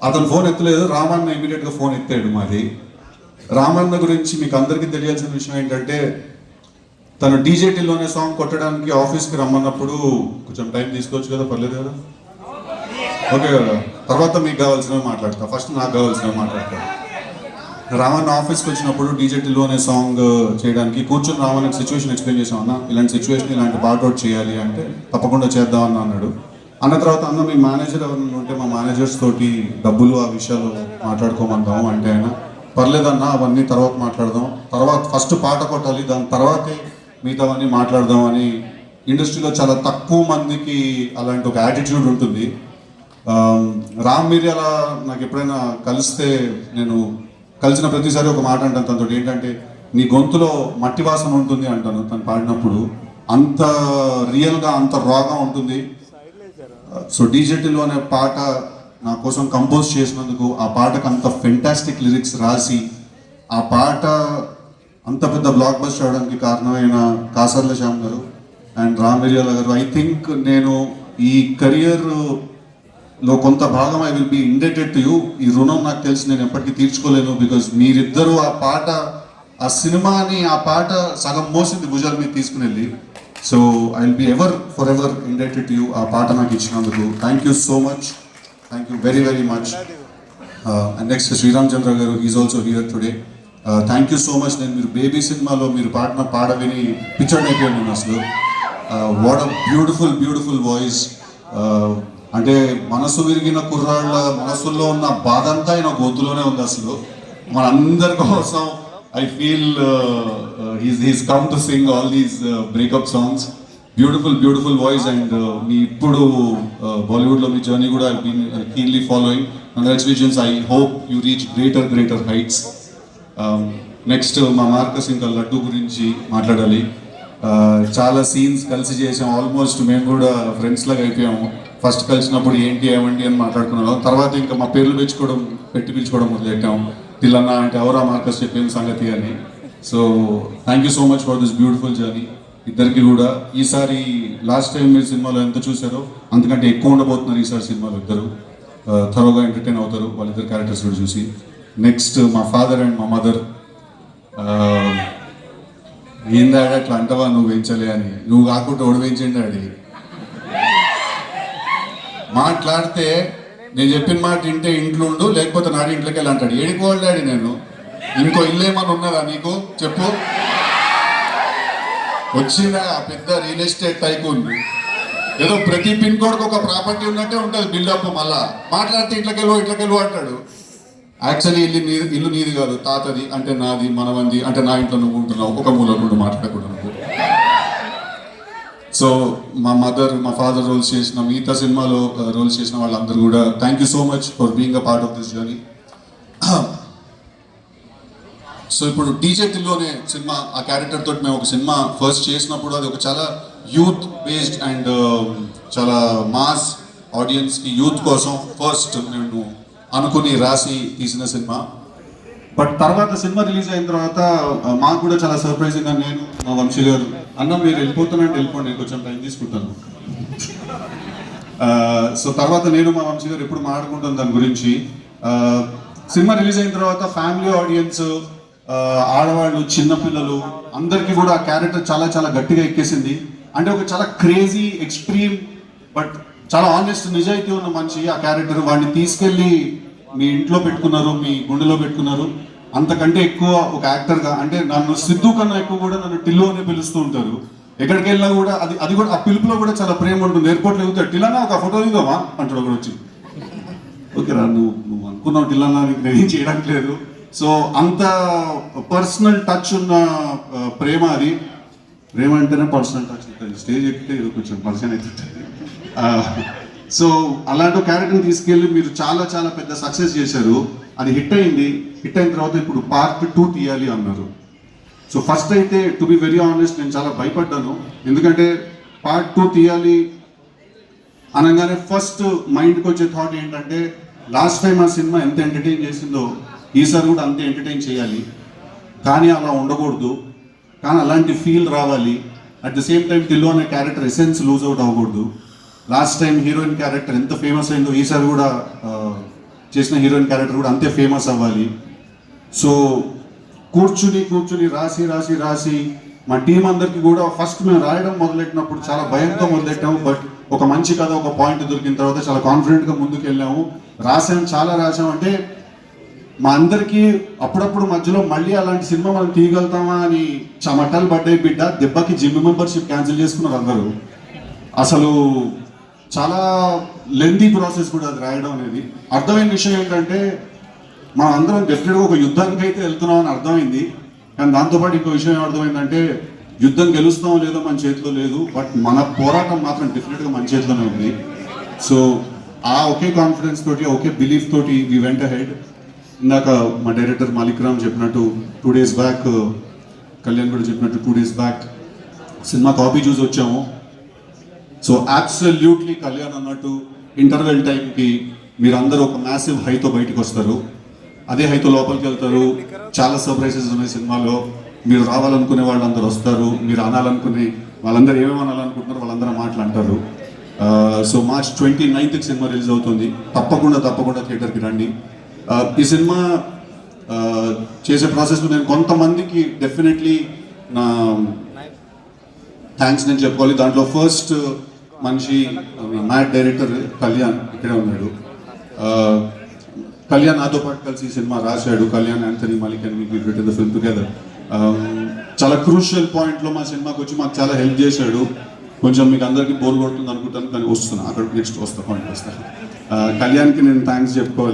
అతను ఫోన్ ఎత్తలేదు, రామన్న ఇమీడియట్గా ఫోన్ ఎత్తాడు. మాది రామన్న గురించి మీకు అందరికీ తెలియాల్సిన విషయం ఏంటంటే, తను డీజేటీలోనే సాంగ్ కొట్టడానికి ఆఫీస్కి రమ్మన్నప్పుడు కొంచెం టైం తీసుకోవచ్చు కదా, పర్లేదు కదా, ఓకే కదా. తర్వాత మీకు కావాల్సినవి మాట్లాడతా, ఫస్ట్ నాకు కావాల్సినవి మాట్లాడతా. రామన్న ఆఫీస్కి వచ్చినప్పుడు డీజేటీలోనే సాంగ్ చేయడానికి కూర్చొని రామన్నకి సిచ్యువేషన్ ఎక్స్ప్లెయిన్ చేసాం. అన్న ఇలాంటి సిచ్యువేషన్ ఇలాంటి పాట అవుట్ చేయాలి అంటే తప్పకుండా చేద్దాం అన్న అన్నాడు. అన్న తర్వాత అన్న మీ మేనేజర్ ఎవరైనా ఉంటే మా మేనేజర్స్ తోటి డబ్బులు ఆ విషయాలు మాట్లాడుకోమందాము అంటే ఆయన పర్లేదన్నా అవన్నీ తర్వాత మాట్లాడదాం, తర్వాత ఫస్ట్ పాట కొట్టాలి, దాని తర్వాతే మిగతావన్నీ మాట్లాడదాం అని. ఇండస్ట్రీలో చాలా తక్కువ మందికి అలాంటి ఒక యాటిట్యూడ్ ఉంటుంది. రామ్ మిరియాల నాకు ఎప్పుడైనా కలిస్తే నేను కలిసిన ప్రతిసారి ఒక మాట అంటాను తనతో, ఏంటంటే నీ గొంతులో మట్టి వాసన ఉంటుంది అంటాను. తను పాడినప్పుడు అంత రియల్గా అంత రాగా ఉంటుంది. సో డీజేటీలో అనే పాట నా కోసం కంపోజ్ చేసినందుకు, ఆ పాటకు అంత ఫెంటాస్టిక్ లిరిక్స్ రాసి ఆ పాట అంత పెద్ద బ్లాక్ బస్టర్ అవడానికి కారణమైన కాసర్ల శ్యామ్ గారు అండ్ రామ్ మిరియాల గారు. ఐ థింక్ నేను ఈ కెరియర్లో కొంత భాగం I will B indebted to you. ఈ రుణం నాకు తెలిసి నేను ఎప్పటికీ తీర్చుకోలేను. బికాజ్ మీరిద్దరూ ఆ పాట, ఆ సినిమాని, ఆ పాట సగం మోసింది భుజాల మీద తీసుకుని వెళ్ళి. So I will be forever indebted to you ఆ పాట నాకు ఇచ్చినందుకు. Thank you so much, thank you very very much. And next Sriram Chandra గారు, is also here today. Thank you so much. నేను మీరు బేబీ సినిమాలో మీరు పాడిన పాట విని పిక్చర్ అయిపోయాను నేను అసలు. What a beautiful beautiful voice. అంటే మనసు విరిగిన కుర్రాళ్ళ మనసుల్లో ఉన్న బాధ అంతా ఆయన గొంతులోనే ఉంది అసలు. మనందరి కోసం I feel he's come to sing all these breakup songs. Beautiful beautiful voice. And మీ ఇప్పుడు బాలీవుడ్లో మీ జర్నీ కూడా I been keenly following. Congratulations. I hope you reach greater heights. Next మా మార్కస్ ఇంకా లడ్డు గురించి మాట్లాడాలి. చాలా సీన్స్ కలిసి చేసాం, ఆల్మోస్ట్ మేము కూడా ఫ్రెండ్స్ లాగా అయిపోయాము. ఫస్ట్ కలిసినప్పుడు ఏంటి ఏమండి అని మాట్లాడుకున్నాం, తర్వాత ఇంకా మా పేర్లు పెట్టి పిలుచుకోవడం మొదలెట్టాము. తిల్లన్న అంటే ఎవరా మార్కస్ చెప్పిన సంగతి అని. So thank you so much for this beautiful journey ఇద్దరికి కూడా. ఈసారి లాస్ట్ టైం మీరు సినిమాలో ఎంత చూసారో అంతకంటే ఎక్కువ ఉండబోతున్నారు ఈసారి సినిమాలో. ఇద్దరు థరోగా ఎంటర్టైన్ అవుతారు వాళ్ళిద్దరు క్యారెక్టర్స్ కూడా చూసి. నెక్స్ట్ మా ఫాదర్ అండ్ మా మదర్. ఏందాడ అట్లా అంటవా నువ్వు వేయించలే అని, నువ్వు కాకుండా ఓడి వేయించండి డాడీ. మాట్లాడితే నేను చెప్పిన మాట వింటే ఇంట్లో ఉండు, లేకపోతే నాడి ఇంట్లోకి వెళ్ళి అంటాడు. ఏడిపోవాలి డాడీ నేను, ఇంకో ఇల్లు ఏమన్నా ఉన్నదా నీకు చెప్పు. వచ్చిందా ఆ పెద్ద రియల్ ఎస్టేట్ టైకూన్, ఏదో ప్రతి పిన్ కోడ్కి ఒక ప్రాపర్టీ ఉన్నట్టే ఉంటుంది బిల్డప్. మళ్ళా మాట్లాడితే ఇట్లకెళ్ళు అంటాడు. యాక్చువల్లీ ఇల్లు నీది కాదు, తాతది, అంటే నాది, మనమంది, అంటే నా ఇంట్లో నువ్వు ఉంటున్నావు, ఒక్కొక్క మూల నుండి మాట్లాడకూడదు నువ్వు. సో మా మదర్, మా ఫాదర్ రోల్స్ చేసిన, మిగతా సినిమాలో రోల్స్ చేసిన వాళ్ళందరూ కూడా thank you so much for being a part of this journey. So ఇప్పుడు డీజేటీలోనే సినిమా, ఆ క్యారెక్టర్ తోటి మేము ఒక సినిమా ఫస్ట్ చేసినప్పుడు అది ఒక చాలా యూత్ బేస్డ్ అండ్ చాలా మాస్ ఆడియన్స్కి, యూత్ కోసం ఫస్ట్ నేను అనుకుని రాసి తీసిన సినిమా. బట్ తర్వాత సినిమా రిలీజ్ అయిన తర్వాత మాకు కూడా చాలా సర్ప్రైజింగ్గా నేను, మా వంశీ గారు, అన్న మీరు వెళ్ళిపోతున్నాంటే వెళ్ళిపోండి, నేను కొంచెం టైం తీసుకుంటాను. సో తర్వాత నేను మా వంశీ గారు ఎప్పుడు మాట్లాడుకుంటాం దాని గురించి. సినిమా రిలీజ్ అయిన తర్వాత ఫ్యామిలీ ఆడియన్స్, ఆడవాళ్ళు, చిన్నపిల్లలు అందరికీ కూడా ఆ క్యారెక్టర్ చాలా చాలా గట్టిగా ఎక్కేసింది. అంటే ఒక చాలా క్రేజీ, ఎక్స్ట్రీమ్, బట్ చాలా ఆనెస్ట్, నిజాయితీ ఉన్న మనిషి ఆ క్యారెక్టర్. వాడిని తీసుకెళ్ళి మీ ఇంట్లో పెట్టుకున్నారు, మీ గుండెలో పెట్టుకున్నారు. అంతకంటే ఎక్కువ ఒక యాక్టర్గా, అంటే నన్ను సిద్ధు కన్నా ఎక్కువ కూడా నన్ను టిల్లు అని పిలుస్తూ ఉంటారు. ఎక్కడికి వెళ్ళినా కూడా అది కూడా ఆ పిలుపులో కూడా చాలా ప్రేమ ఉంటుంది. ఎయిర్పోర్ట్లో ఎగుతాడు, టిల్లన్నా ఒక ఫోటో దిగుదామా అంటాడు ఒకడు వచ్చి. ఓకే రా, నువ్వు అనుకున్నావు టిల్లన్నా, నేను చేయడానికి లేదు. సో అంత పర్సనల్ టచ్ ఉన్న ప్రేమ అది. ప్రేమ అంటేనే పర్సనల్ టచ్ ఉంటుంది, స్టేజ్ ఎక్కితే ఇది కొంచెం పర్సన్ అవుతుంటుంది. సో అలాంటి క్యారెక్టర్ని తీసుకెళ్ళి మీరు చాలా చాలా పెద్ద సక్సెస్ చేశారు. అది హిట్ అయింది. హిట్ అయిన తర్వాత ఇప్పుడు పార్ట్ 2 తీయాలి అన్నారు. సో ఫస్ట్ అయితే టు బి వెరీ ఆనెస్ట్ నేను చాలా భయపడ్డాను. ఎందుకంటే పార్ట్ 2 తీయాలి అనగానే ఫస్ట్ మైండ్కి వచ్చే థాట్ ఏంటంటే, లాస్ట్ టైం ఆ సినిమా ఎంత ఎంటర్టైన్ చేసిందో ఈసారి కూడా అంతే ఎంటర్టైన్ చేయాలి, కానీ అలా ఉండకూడదు, కానీ అలాంటి ఫీల్ రావాలి. At the same time Tillu అనే క్యారెక్టర్ ఎసెన్స్ లూజ్ అవుట్ అవ్వకూడదు. లాస్ట్ టైం హీరోయిన్ క్యారెక్టర్ ఎంత ఫేమస్ అయిందో ఈసారి కూడా చేసిన హీరోయిన్ క్యారెక్టర్ కూడా అంతే ఫేమస్ అవ్వాలి. సో కూర్చుని రాసి మా టీం అందరికి కూడా ఫస్ట్ మేము రాయడం మొదలెట్టినప్పుడు చాలా భయంతో మొదలెట్టాము. బట్ ఒక మంచి కథ, ఒక పాయింట్ దొరికిన తర్వాత చాలా కాన్ఫిడెంట్గా ముందుకు వెళ్ళాము. చాలా రాసాం. అంటే మా అందరికీ అప్పుడప్పుడు మధ్యలో మళ్ళీ అలాంటి సినిమా మనం తీయగలుగుతామా అని చమటలు పడ్డాయి బిడ్డ. దెబ్బకి జిమ్ మెంబర్షిప్ క్యాన్సిల్ చేసుకున్నారు అందరూ. అసలు చాలా లెంతీ ప్రాసెస్ కూడా అది రాయడం అనేది. అర్థమైన విషయం ఏంటంటే మనం అందరం డెఫినెట్గా ఒక యుద్ధానికి అయితే వెళ్తున్నాం అని అర్థమైంది. కానీ దాంతోపాటు ఇంకో విషయం ఏమర్థమైందంటే యుద్ధం గెలుస్తామో లేదో మన చేతిలో లేదు, బట్ మన పోరాటం మాత్రం డెఫినెట్గా మన చేతిలోనే ఉంది. సో ఆ ఒకే కాన్ఫిడెన్స్ తోటి, ఒకే బిలీఫ్ తోటి వి వెంట హెడ్. ఇందాక మా డైరెక్టర్ మాలిక్ రామ్ చెప్పినట్టు 2 days బ్యాక్, కళ్యాణ్ కూడా చెప్పినట్టు 2 days బ్యాక్ సినిమా కాపీ చూసి వచ్చాము. సో అబ్సల్యూట్లీ కళ్యాణ్ అన్నట్టు ఇంటర్వెల్ టైంకి మీరందరూ ఒక మ్యాసివ్ హైతో బయటకు వస్తారు. అదే హైతో లోపలికి వెళ్తారు. చాలా సర్ప్రైజెస్ ఉన్నాయి సినిమాలో. మీరు రావాలనుకునే వాళ్ళందరూ వస్తారు. మీరు అనాలనుకునే వాళ్ళందరూ ఏమేమి అనాలనుకుంటున్నారో వాళ్ళందరూ మాట్లాడతారు. So March 29th cinema release అవుతుంది. తప్పకుండా థియేటర్కి రండి. ఈ సినిమా చేసే ప్రాసెస్లో నేను కొంతమందికి డెఫినెట్లీ నా థ్యాంక్స్ నేను చెప్పుకోవాలి. దాంట్లో ఫస్ట్ మనిషి మ్యాట్ డైరెక్టర్ కళ్యాణ్ ఇక్కడే ఉన్నాడు. కళ్యాణ్ నాతో పాటు కలిసి ఈ సినిమా రాశాడు. Kalyan, Anthony, Malik and we written the film together. చాలా క్రూషియల్ పాయింట్లో మా సినిమాకి వచ్చి మాకు చాలా హెల్ప్ చేశాడు. కొంచెం మీకు అందరికీ బోర్ కొడుతుంది అనుకుంటాను, కానీ వస్తున్నా అక్కడ నెక్స్ట్ పాయింట్ వస్తాను. కళ్యాణ్కి నేను థ్యాంక్స్ చెప్పుకోవాలి.